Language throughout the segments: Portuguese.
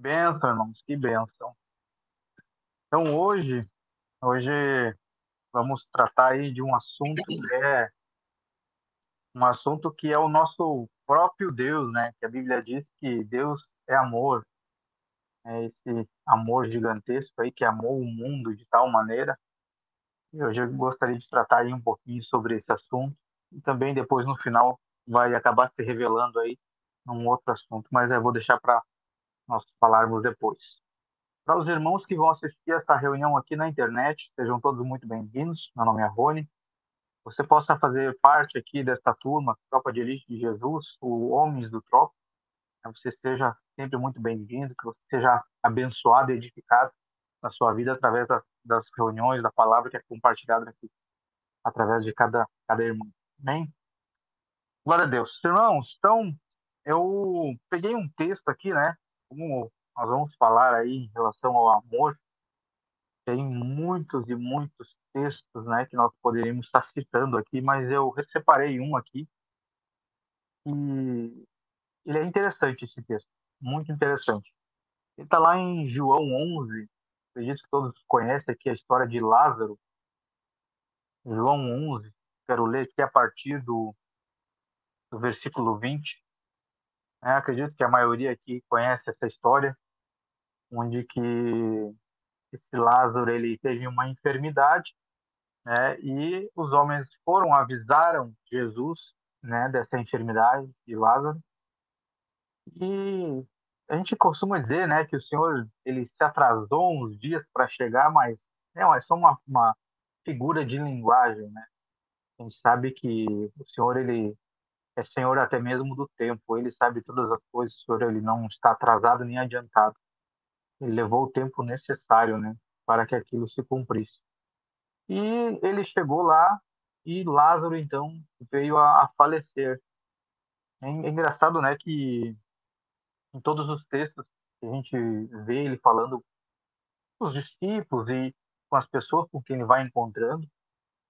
Benção, irmãos, que benção. Então, hoje vamos tratar aí de um assunto que é o nosso próprio Deus, né? Que a Bíblia diz que Deus é amor, é esse amor gigantesco aí que amou o mundo de tal maneira. E hoje eu gostaria de tratar aí um pouquinho sobre esse assunto e também depois no final vai acabar se revelando aí um outro assunto, mas eu vou deixar para nós falarmos depois. Para os irmãos que vão assistir essa reunião aqui na internet, sejam todos muito bem-vindos. Meu nome é Rony. Você possa fazer parte aqui desta turma, Tropa de Elite de Jesus, o Homens do Tropa. Você seja sempre muito bem-vindo, que você seja abençoado e edificado na sua vida através das reuniões, da palavra que é compartilhada aqui, através de cada irmão. Amém? Glória a Deus. Irmãos, então, eu peguei um texto aqui, né? Como nós vamos falar aí em relação ao amor. Tem muitos e muitos textos, né, que nós poderíamos estar citando aqui, mas eu separei um aqui e ele é interessante esse texto, muito interessante. Ele está lá em João 11, acredito que todos conhecem aqui a história de Lázaro. João 11, quero ler aqui a partir do versículo 20. Acredito que a maioria aqui conhece essa história, onde que esse Lázaro ele teve uma enfermidade, né? E os homens avisaram Jesus, né, dessa enfermidade de Lázaro. E a gente costuma dizer, né, que o Senhor ele se atrasou uns dias para chegar, mas não, é só uma figura de linguagem, né? A gente sabe que o Senhor ele é Senhor até mesmo do tempo. Ele sabe todas as coisas. O Senhor ele não está atrasado nem adiantado. Ele levou o tempo necessário, né, para que aquilo se cumprisse. E ele chegou lá e Lázaro, então, veio a falecer. É engraçado, né, que em todos os textos que a gente vê ele falando com os discípulos e com as pessoas com quem ele vai encontrando,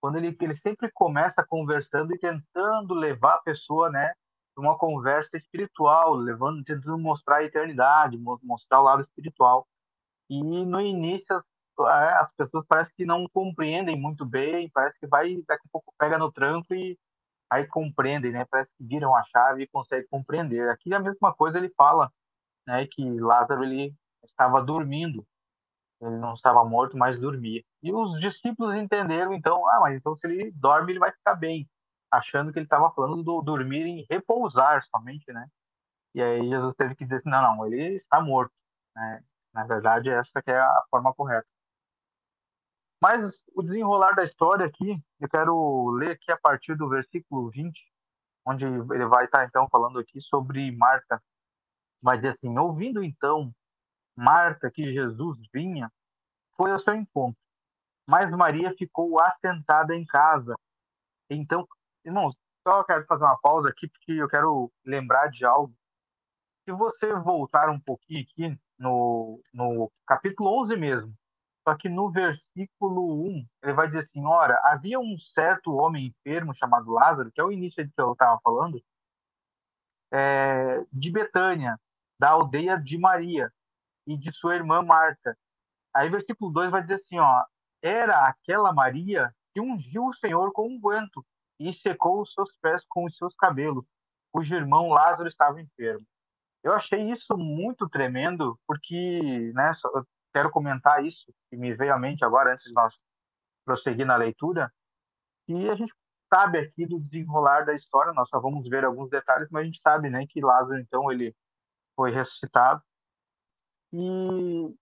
quando ele sempre começa conversando e tentando levar a pessoa, né, para uma conversa espiritual, tentando mostrar a eternidade, mostrar o lado espiritual. E no início as pessoas parece que não compreendem muito bem, parece que vai daqui a pouco pega no tranco e aí compreendem, né? Parece que viram a chave e conseguem compreender. Aqui é a mesma coisa ele fala, né? Que Lázaro ele estava dormindo, ele não estava morto, mas dormia. E os discípulos entenderam então, mas então se ele dorme ele vai ficar bem, achando que ele estava falando do dormir em repousar somente, né? E aí Jesus teve que dizer assim, não, não, ele está morto, né? Na verdade, essa que é a forma correta. Mas o desenrolar da história aqui, eu quero ler aqui a partir do versículo 20, onde ele vai estar então falando aqui sobre Marta. Vai dizer assim: ouvindo então Marta que Jesus vinha, foi ao seu encontro, mas Maria ficou assentada em casa. Então, irmãos, só quero fazer uma pausa aqui porque eu quero lembrar de algo. Se você voltar um pouquinho aqui no capítulo 11 mesmo, só que no versículo 1, ele vai dizer assim: ora, havia um certo homem enfermo chamado Lázaro, que é o início de que eu estava falando, de Betânia, da aldeia de Maria e de sua irmã Marta. Aí, versículo 2 vai dizer assim: ó, era aquela Maria que ungiu o Senhor com unguento e secou os seus pés com os seus cabelos, cujo irmão Lázaro estava enfermo. Eu achei isso muito tremendo, porque, né, eu quero comentar isso, que me veio à mente agora, antes de nós prosseguir na leitura, e a gente sabe aqui do desenrolar da história, nós só vamos ver alguns detalhes, mas a gente sabe, né, que Lázaro, então, ele foi ressuscitado.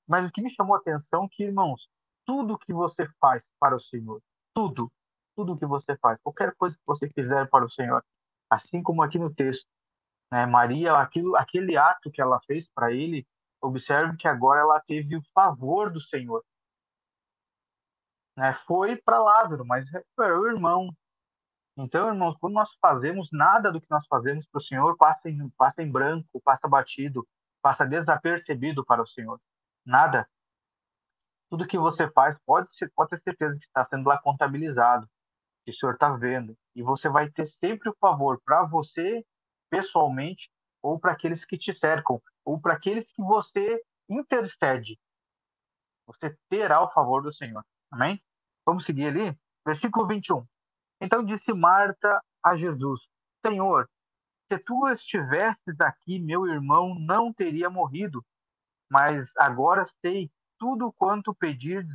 Mas o que me chamou a atenção é que, irmãos, tudo que você faz para o Senhor, tudo, tudo que você faz, qualquer coisa que você fizer para o Senhor, assim como aqui no texto, né, Maria, aquele ato que ela fez para ele, observe que agora ela teve o favor do Senhor, né? Foi para Lázaro, mas recuperou o irmão. Então, irmãos, quando nós fazemos nada do que nós fazemos para o Senhor, passa em branco, passa batido, passa desapercebido para o Senhor. Nada. Tudo que você faz pode ter certeza que está sendo lá contabilizado, que o Senhor está vendo. E você vai ter sempre o favor para você, pessoalmente, ou para aqueles que te cercam, ou para aqueles que você intercede. Você terá o favor do Senhor. Amém? Vamos seguir ali? Versículo 21. Então disse Marta a Jesus: Senhor, se tu estivesses aqui, meu irmão não teria morrido. Mas agora sei tudo quanto pedirdes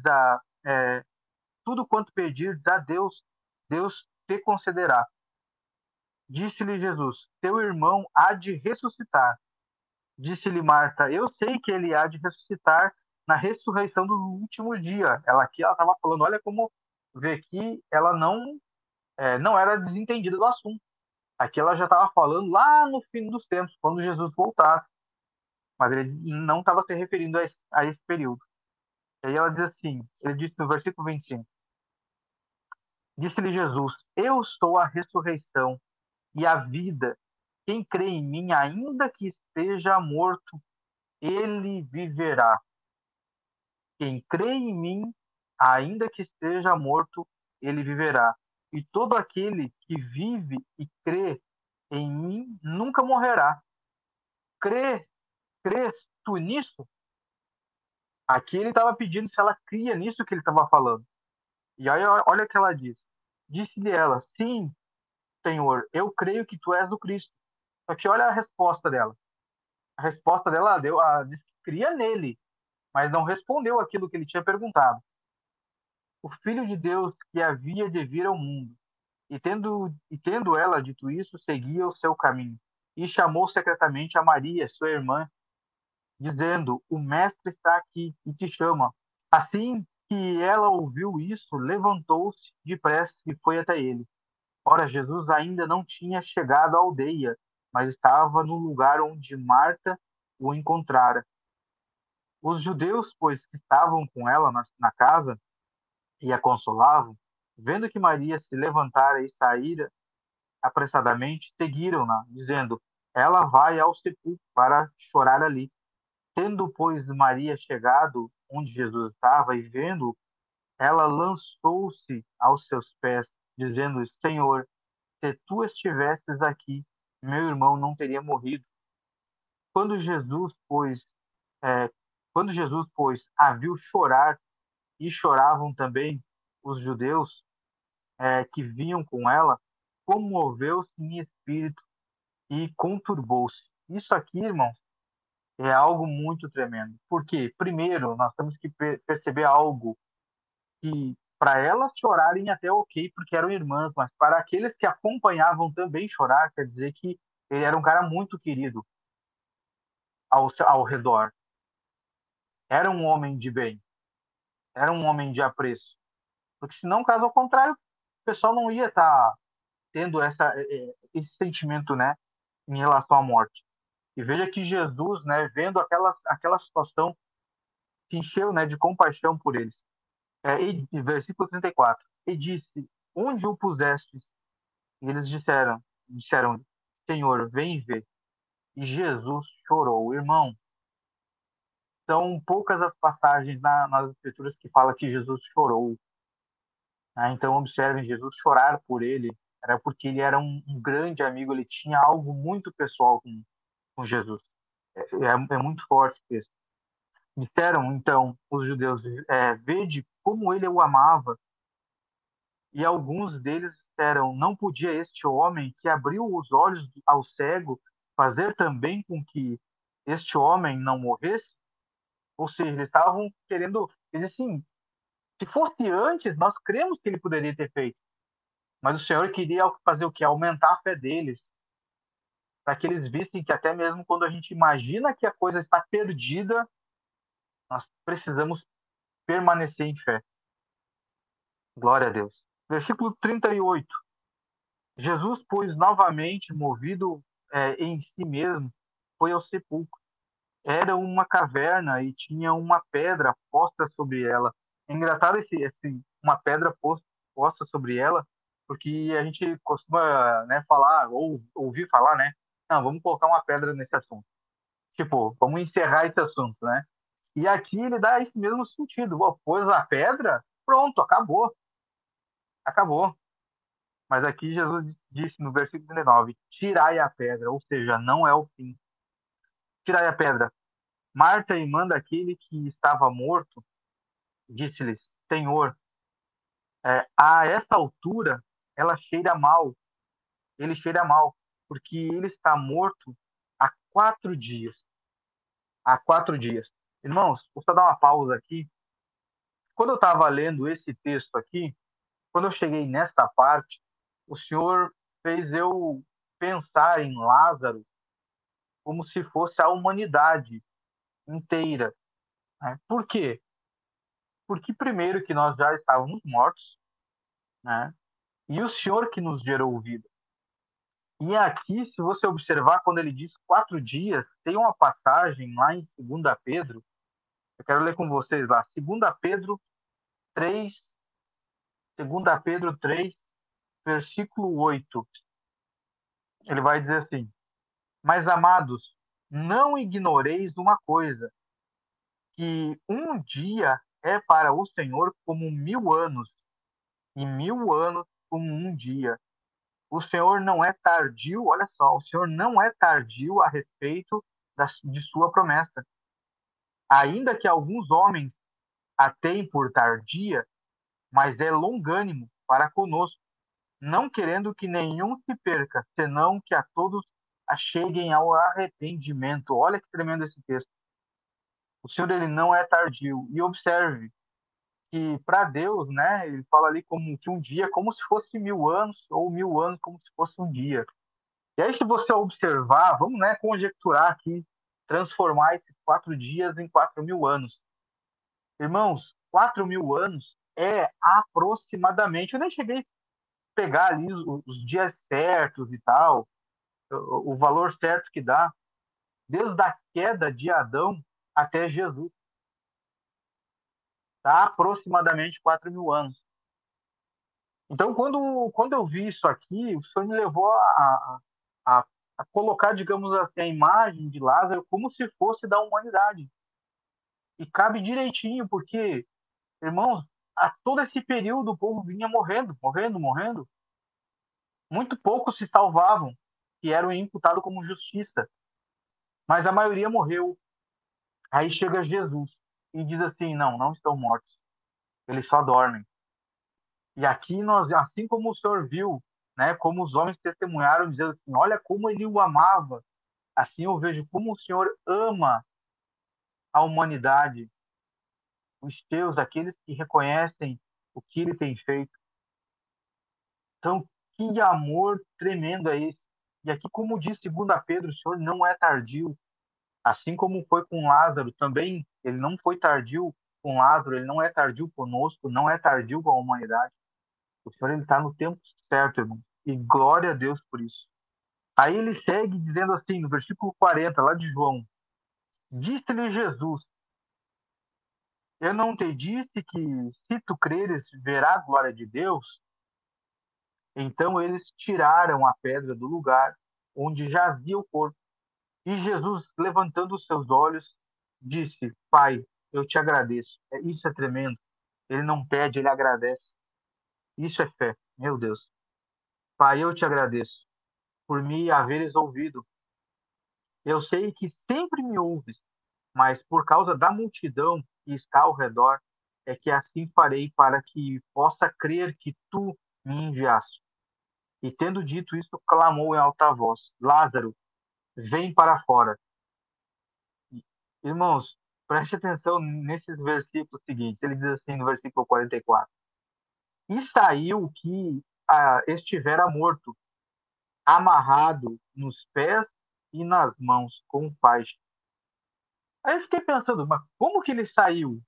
tudo quanto pedirdes a Deus, Deus te concederá. Disse-lhe Jesus: Teu irmão há de ressuscitar. Disse-lhe Marta: Eu sei que ele há de ressuscitar na ressurreição do último dia. Ela aqui ela estava falando, olha como vê que ela não era desentendida do assunto. Aqui ela já estava falando lá no fim dos tempos, quando Jesus voltasse, mas ele não estava se referindo a esse período. E aí ela diz assim, ele disse no versículo 25, disse-lhe Jesus: Eu sou a ressurreição e a vida. Quem crê em mim, ainda que esteja morto, ele viverá. Quem crê em mim, ainda que esteja morto, ele viverá. E todo aquele que vive e crê em mim nunca morrerá. Crê, crês tu nisso? Aqui ele estava pedindo se ela cria nisso que ele estava falando. E aí olha o que ela diz. Disse-lhe ela: Sim, Senhor, eu creio que tu és o Cristo. Só que olha a resposta dela. A resposta dela ela disse que cria nele, mas não respondeu aquilo que ele tinha perguntado. O Filho de Deus que havia de vir ao mundo. E tendo ela dito isso, seguia o seu caminho. E chamou secretamente a Maria, sua irmã, dizendo: O Mestre está aqui e te chama. Assim que ela ouviu isso, levantou-se depressa e foi até ele. Ora, Jesus ainda não tinha chegado à aldeia, mas estava no lugar onde Marta o encontrara. Os judeus, pois, que estavam com ela na casa e a consolavam, vendo que Maria se levantara e saíra apressadamente, seguiram-na, dizendo: Ela vai ao sepulcro para chorar ali. Tendo, pois, Maria chegado onde Jesus estava e vendo, ela lançou-se aos seus pés, dizendo: Senhor, se tu estivesses aqui, meu irmão não teria morrido. Quando Jesus, pois, é, quando Jesus, pois, a viu chorar, e choravam também os judeus que vinham com ela, comoveu-se em espírito e conturbou-se. Isso aqui, irmão, é algo muito tremendo. Porque, primeiro, nós temos que perceber algo que, para elas chorarem até ok, porque eram irmãs, mas para aqueles que acompanhavam também chorar, quer dizer que ele era um cara muito querido ao redor. Era um homem de bem, era um homem de apreço. Porque senão, caso ao contrário, o pessoal não ia estar tendo esse sentimento, né, em relação à morte. E veja que Jesus, né, vendo aquela situação, se encheu, né, de compaixão por eles. Versículo 34. E disse: Onde o pusestes? E eles disseram, Senhor, vem e vê. E Jesus chorou. Irmão, são poucas as passagens nas escrituras que fala que Jesus chorou. Né? Então, observem, Jesus chorar por ele era porque ele era um grande amigo, ele tinha algo muito pessoal com Jesus. É muito forte isso. Disseram, então, os judeus, vede como ele o amava. E alguns deles disseram, não podia este homem que abriu os olhos ao cego fazer também com que este homem não morresse? Ou seja, eles estavam querendo, eles assim, se fosse antes, nós cremos que ele poderia ter feito. Mas o Senhor queria fazer o quê? Aumentar a fé deles, para que eles vissem que até mesmo quando a gente imagina que a coisa está perdida, nós precisamos permanecer em fé. Glória a Deus. Versículo 38. Jesus, pois, novamente, movido em si mesmo, foi ao sepulcro. Era uma caverna e tinha uma pedra posta sobre ela. É engraçado uma pedra posta sobre ela, porque a gente costuma, né, falar, ou ouvir falar, né? Não, vamos colocar uma pedra nesse assunto. Tipo, vamos encerrar esse assunto, né? E aqui ele dá esse mesmo sentido. Pôs a pedra, pronto, acabou. Acabou. Mas aqui Jesus disse no versículo 19: Tirai a pedra, ou seja, não é o fim. Tirai a pedra. Marta, irmã daquele que estava morto, disse-lhes: Senhor, a essa altura ela cheira mal, ele cheira mal, porque ele está morto há 4 dias. Há 4 dias. Irmãos, vou só dar uma pausa aqui. Quando eu estava lendo esse texto aqui, quando eu cheguei nesta parte, o Senhor fez eu pensar em Lázaro como se fosse a humanidade inteira, né? Por quê? Porque primeiro que nós já estávamos mortos, né? E o Senhor que nos gerou vida. E aqui, se você observar, quando ele diz 4 dias, tem uma passagem lá em 2 Pedro, eu quero ler com vocês lá, 3, 2 Pedro 3, versículo 8. Ele vai dizer assim: Mas, amados, não ignoreis uma coisa, que um dia é para o Senhor como 1.000 anos, e 1.000 anos como um dia. O Senhor não é tardio, olha só, o Senhor não é tardio a respeito de sua promessa. Ainda que alguns homens a tenham por tardia, mas é longânimo para conosco, não querendo que nenhum se perca, senão que a todos cheguem ao arrependimento. Olha que tremendo esse texto. O Senhor ele não é tardio. E observe que para Deus, né, ele fala ali como que um dia, como se fosse 1.000 anos, ou 1.000 anos como se fosse um dia. E aí, se você observar, vamos, né, conjecturar aqui, transformar esses 4 dias em 4.000 anos. Irmãos, 4.000 anos é aproximadamente, eu nem cheguei a pegar ali os dias certos e tal, o valor certo que dá, desde a queda de Adão até Jesus, tá? Aproximadamente 4.000 anos. Então, quando eu vi isso aqui, o Senhor me levou a, a colocar, digamos assim, a imagem de Lázaro como se fosse da humanidade. E cabe direitinho, porque, irmãos, a todo esse período o povo vinha morrendo, morrendo, morrendo. Muito poucos se salvavam, que eram imputados como justiça, mas a maioria morreu. Aí chega Jesus e diz assim: não, não estão mortos, eles só dormem. E aqui nós, assim como o Senhor viu, né, como os homens testemunharam, dizendo assim: olha como ele o amava, assim eu vejo como o Senhor ama a humanidade, os teus, aqueles que reconhecem o que ele tem feito. Então, que amor tremendo é esse? E aqui, como diz 2 Pedro, o Senhor não é tardio, assim como foi com Lázaro, também ele não foi tardio com Lázaro, ele não é tardio conosco, não é tardio com a humanidade. O Senhor ele está no tempo certo, irmão. E glória a Deus por isso. Aí ele segue dizendo assim, no versículo 40, lá de João: Disse-lhe Jesus: Eu não te disse que, se tu creres, verá a glória de Deus? Então eles tiraram a pedra do lugar onde jazia o corpo. E Jesus, levantando os seus olhos, disse: Pai, eu te agradeço. Isso é tremendo. Ele não pede, ele agradece. Isso é fé. Meu Deus. Pai, eu te agradeço por me haveres ouvido. Eu sei que sempre me ouves, mas por causa da multidão que está ao redor, é que assim farei para que possa crer que tu me enviaste. E tendo dito isso, clamou em alta voz: Lázaro, vem para fora. Irmãos, preste atenção nesses versículos seguintes. Ele diz assim no versículo 44: E saiu o que estivera morto, amarrado nos pés e nas mãos com faixa. Aí eu fiquei pensando, mas como que ele saiu?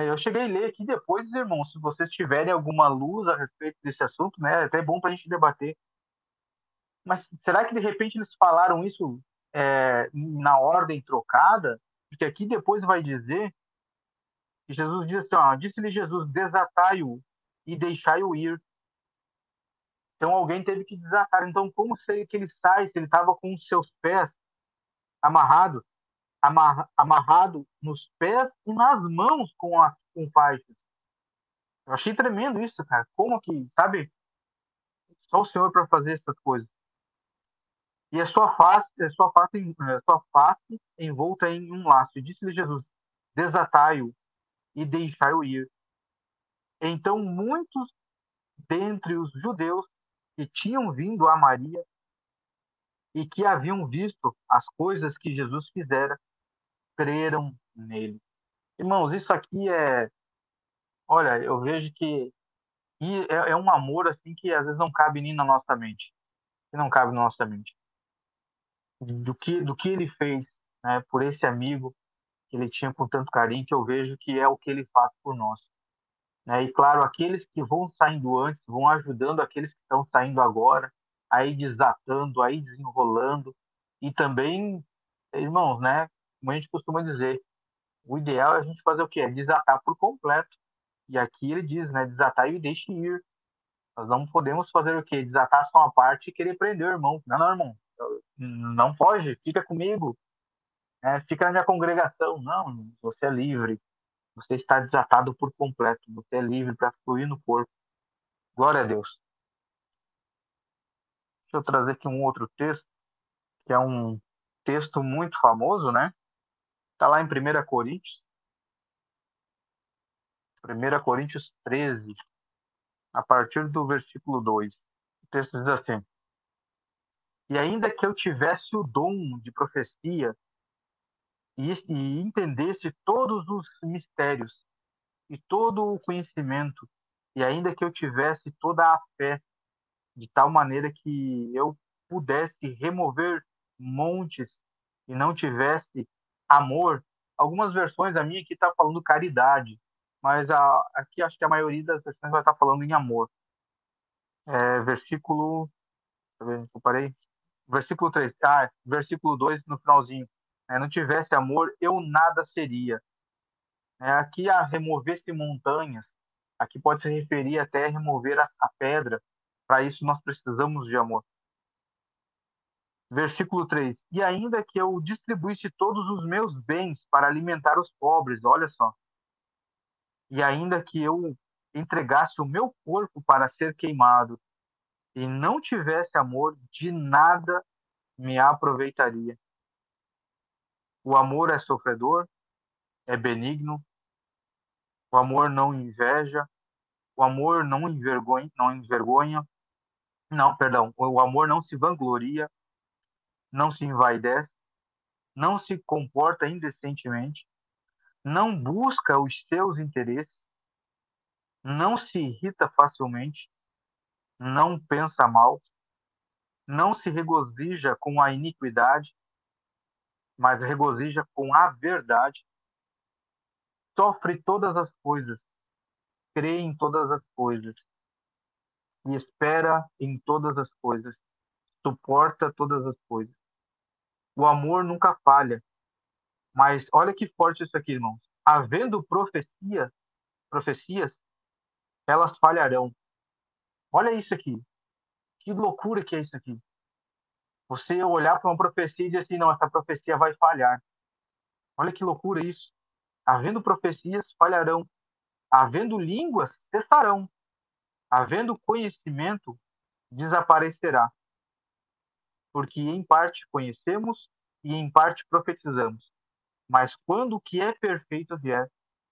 Eu cheguei a ler aqui depois, irmãos, se vocês tiverem alguma luz a respeito desse assunto, né, é até bom para a gente debater. Mas será que de repente eles falaram isso na ordem trocada? Porque aqui depois vai dizer que Jesus diz assim, ó, disse-lhe Jesus: desatai-o e deixai-o ir. Então alguém teve que desatar. Então como sei que ele sai se ele estava com os seus pés amarrados, amarrado nos pés e nas mãos com faixas? Eu achei tremendo isso, cara. Como que, sabe? Só o Senhor para fazer essas coisas. e sua face envolta em um laço. E disse-lhe Jesus: desatai-o e deixai-o ir. Então muitos dentre os judeus que tinham vindo a Maria e que haviam visto as coisas que Jesus fizera, creram nele. Irmãos, isso aqui olha, eu vejo que é um amor assim que às vezes não cabe nem na nossa mente, que não cabe na nossa mente. Do que ele fez, né, por esse amigo que ele tinha com tanto carinho, que eu vejo que é o que ele faz por nós, né? E claro, aqueles que vão saindo antes vão ajudando aqueles que estão saindo agora, aí desatando, aí desenrolando, e também, irmãos, né? Como a gente costuma dizer, o ideal é a gente fazer o quê? É desatar por completo. E aqui ele diz, né? Desatar e deixe ir. Nós não podemos fazer o quê? Desatar só uma parte e querer prender o irmão. Não, não, irmão. Não foge, fica comigo, né? Fica na minha congregação. Não, você é livre. Você está desatado por completo. Você é livre para fluir no corpo. Glória a Deus. Deixa eu trazer aqui um outro texto, que é um texto muito famoso, né? Está lá em 1 Coríntios, 1 Coríntios 13, a partir do versículo 2. O texto diz assim: e ainda que eu tivesse o dom de profecia e entendesse todos os mistérios e todo o conhecimento, e ainda que eu tivesse toda a fé, de tal maneira que eu pudesse remover montes e não tivesse amor. Algumas versões, a minha aqui está falando caridade, mas aqui acho que a maioria das versões vai estar falando em amor. Versículo. Deixa eu ver, eu parei. Versículo 3. Versículo 2 no finalzinho. Não tivesse amor, eu nada seria. Aqui a remover-se montanhas, aqui pode se referir até a remover a pedra. Para isso nós precisamos de amor. Versículo 3: e ainda que eu distribuísse todos os meus bens para alimentar os pobres, olha só, e ainda que eu entregasse o meu corpo para ser queimado e não tivesse amor, de nada me aproveitaria. O amor é sofredor, é benigno, o amor não inveja, o amor não, perdão, o amor não se vangloria, não se envaidece, não se comporta indecentemente, não busca os seus interesses, não se irrita facilmente, não pensa mal, não se regozija com a iniquidade, mas regozija com a verdade, sofre todas as coisas, crê em todas as coisas e espera em todas as coisas, suporta todas as coisas. O amor nunca falha, mas olha que forte isso aqui, irmãos. Havendo profecias, elas falharão. Olha isso aqui. Que loucura que é isso aqui. Você olhar para uma profecia e dizer assim, não, essa profecia vai falhar. Olha que loucura isso. Havendo profecias, falharão. Havendo línguas, cessarão. Havendo conhecimento, desaparecerá. Porque em parte conhecemos e em parte profetizamos. Mas quando o que é perfeito vier,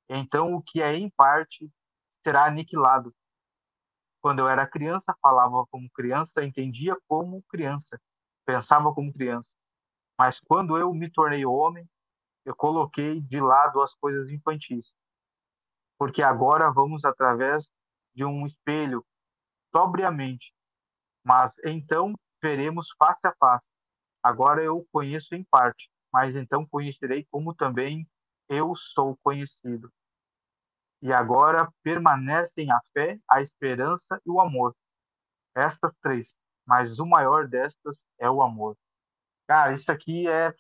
então o que é em parte será aniquilado. Quando eu era criança, falava como criança, entendia como criança, pensava como criança. Mas quando eu me tornei homem, eu coloquei de lado as coisas infantis. Porque agora vamos através de um espelho, sobriamente, mas então veremos face a face. Agora eu conheço em parte, mas então conhecerei como também eu sou conhecido. E agora permanecem a fé, a esperança e o amor. Estas três, mas o maior destas é o amor. Cara, isso aqui é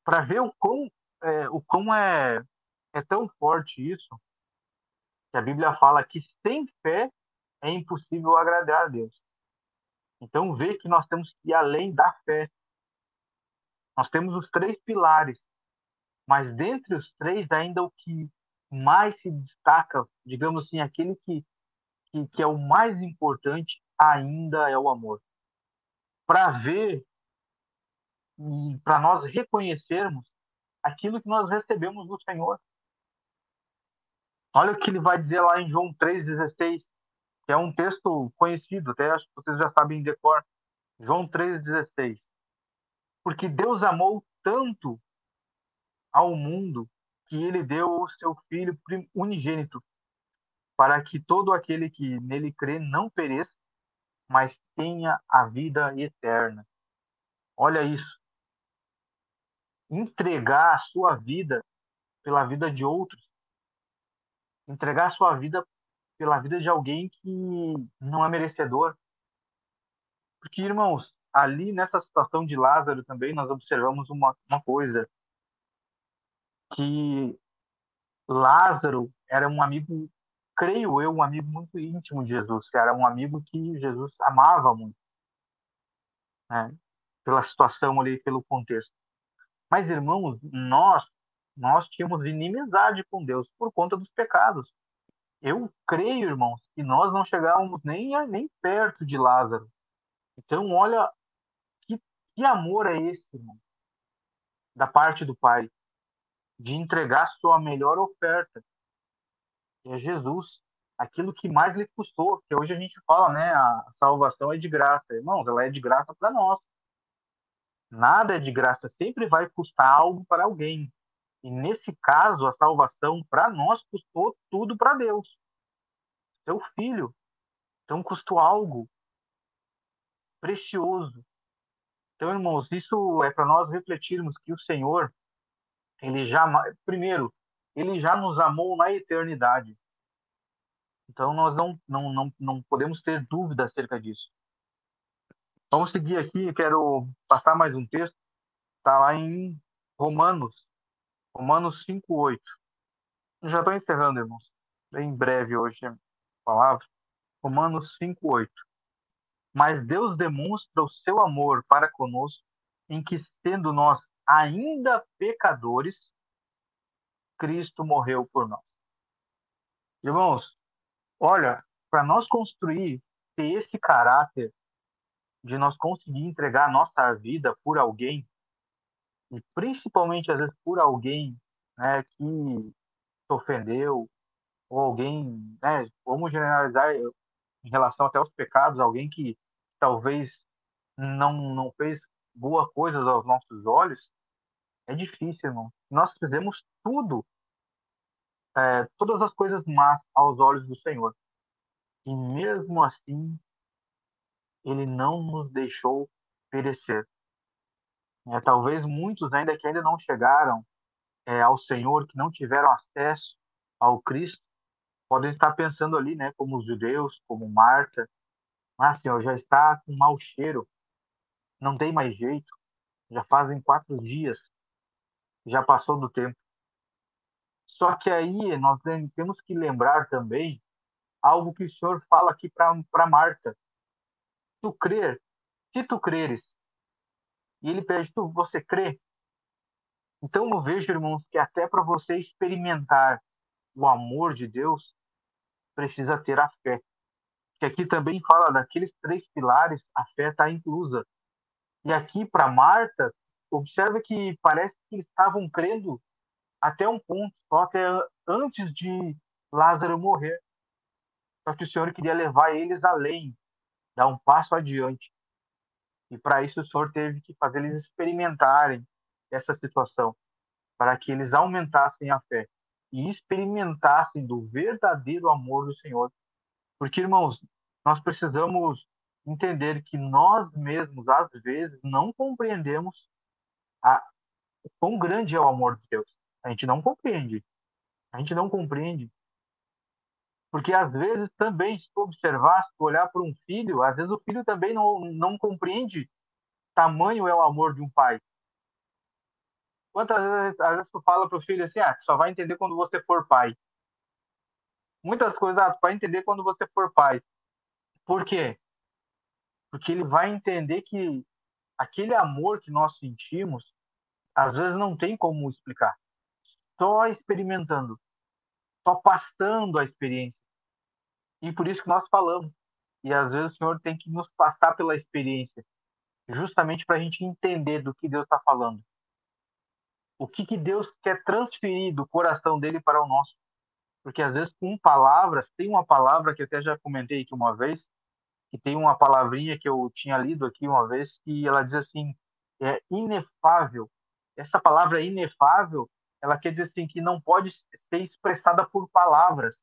para ver o quão é tão forte isso, que a Bíblia fala que sem fé é impossível agradar a Deus. Então, vê que nós temos que ir além da fé. Nós temos os três pilares, mas dentre os três, ainda o que mais se destaca, digamos assim, aquele que é o mais importante, ainda é o amor. Para ver e para nós reconhecermos aquilo que nós recebemos do Senhor. Olha o que ele vai dizer lá em João 3,16, que é um texto conhecido, até acho que vocês já sabem de cor. João 3,16. Porque Deus amou tanto ao mundo que ele deu o seu Filho unigênito, para que todo aquele que nele crê não pereça, mas tenha a vida eterna. Olha isso. Entregar a sua vida pela vida de outros, entregar a sua vida pela vida de alguém que não é merecedor. Porque, irmãos, ali nessa situação de Lázaro também nós observamos uma coisa, que Lázaro era um amigo, creio eu, um amigo muito íntimo de Jesus, que era um amigo que Jesus amava muito, né? Pela situação ali, pelo contexto. Mas, irmãos, nós tínhamos inimizade com Deus por conta dos pecados. Eu creio, irmãos, que nós não chegávamos nem perto de Lázaro. Então, olha que, que amor é esse, irmão, da parte do Pai, de entregar sua melhor oferta, que é Jesus, aquilo que mais lhe custou, que hoje a gente fala, né, a salvação é de graça. Irmãos, ela é de graça para nós. Nada é de graça, sempre vai custar algo para alguém. E nesse caso, a salvação para nós custou tudo para Deus, seu filho. Então custou algo precioso. Então, irmãos, isso é para nós refletirmos que o Senhor, ele já, primeiro, ele já nos amou na eternidade. Então nós não podemos ter dúvida acerca disso. Vamos seguir aqui, quero passar mais um texto, está lá em Romanos, Romanos 5:8. Já estou encerrando, irmãos. Bem breve hoje a palavra. Romanos 5:8. Mas Deus demonstra o seu amor para conosco em que, sendo nós ainda pecadores, Cristo morreu por nós. Irmãos, olha, para nós construir, ter esse caráter de nós conseguir entregar a nossa vida por alguém, e principalmente às vezes por alguém, né, que te ofendeu, ou alguém, né, vamos generalizar em relação até aos pecados, alguém que talvez não fez boa coisa aos nossos olhos, é difícil, irmão. Nós fizemos tudo, todas as coisas más aos olhos do Senhor. E mesmo assim, ele não nos deixou perecer. Talvez muitos ainda que ainda não chegaram ao Senhor, que não tiveram acesso ao Cristo, podem estar pensando ali, né, como os judeus, como Marta, ah, Senhor, já está com mau cheiro, não tem mais jeito, já fazem 4 dias, já passou do tempo. Só que aí nós temos que lembrar também algo que o Senhor fala aqui para Marta. Tu crer, se tu creres, e ele pede, você crê? Então eu vejo, irmãos, que até para você experimentar o amor de Deus, precisa ter a fé. Que aqui também fala daqueles 3 pilares, a fé está inclusa. E aqui para Marta, observa que parece que eles estavam crendo até um ponto, só até antes de Lázaro morrer. Só que o Senhor queria levar eles além, dar um passo adiante. E para isso o Senhor teve que fazer eles experimentarem essa situação, para que eles aumentassem a fé e experimentassem do verdadeiro amor do Senhor. Porque, irmãos, nós precisamos entender que nós mesmos, às vezes, não compreendemos o quão grande é o amor de Deus. A gente não compreende. A gente não compreende. Porque, às vezes, também, se tu observar, se tu olhar para um filho, às vezes o filho também não compreende tamanho é o amor de um pai. Quantas vezes, às vezes tu fala para o filho assim, tu só vai entender quando você for pai. Muitas coisas, tu vai entender quando você for pai. Por quê? Porque ele vai entender que aquele amor que nós sentimos, às vezes não tem como explicar. Só experimentando, só passando a experiência. E por isso que nós falamos. E às vezes o Senhor tem que nos passar pela experiência, justamente para a gente entender do que Deus está falando. O que Deus quer transferir do coração dele para o nosso. Porque às vezes com palavras, tem uma palavra que eu até já comentei aqui uma vez, que tem uma palavrinha que eu tinha lido aqui uma vez, que ela diz assim, é inefável. Essa palavra inefável, ela quer dizer assim, que não pode ser expressada por palavras.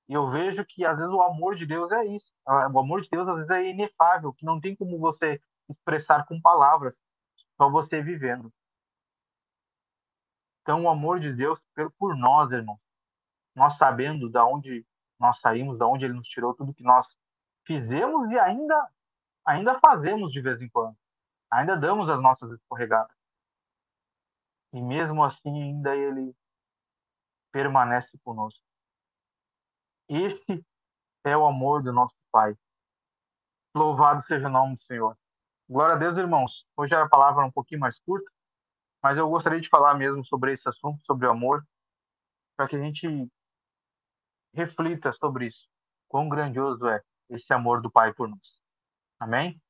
E eu vejo que às vezes o amor de Deus é isso. O amor de Deus às vezes é inefável, que não tem como você expressar com palavras, só você vivendo. Então o amor de Deus por nós, irmão, nós sabendo da onde nós saímos, da onde ele nos tirou, tudo que nós fizemos e ainda fazemos de vez em quando. Ainda damos as nossas escorregadas. E mesmo assim ainda ele permanece conosco. Esse é o amor do nosso Pai. Louvado seja o nome do Senhor. Glória a Deus, irmãos. Hoje a palavra é um pouquinho mais curta, mas eu gostaria de falar mesmo sobre esse assunto, sobre o amor, para que a gente reflita sobre isso. Quão grandioso é esse amor do Pai por nós. Amém?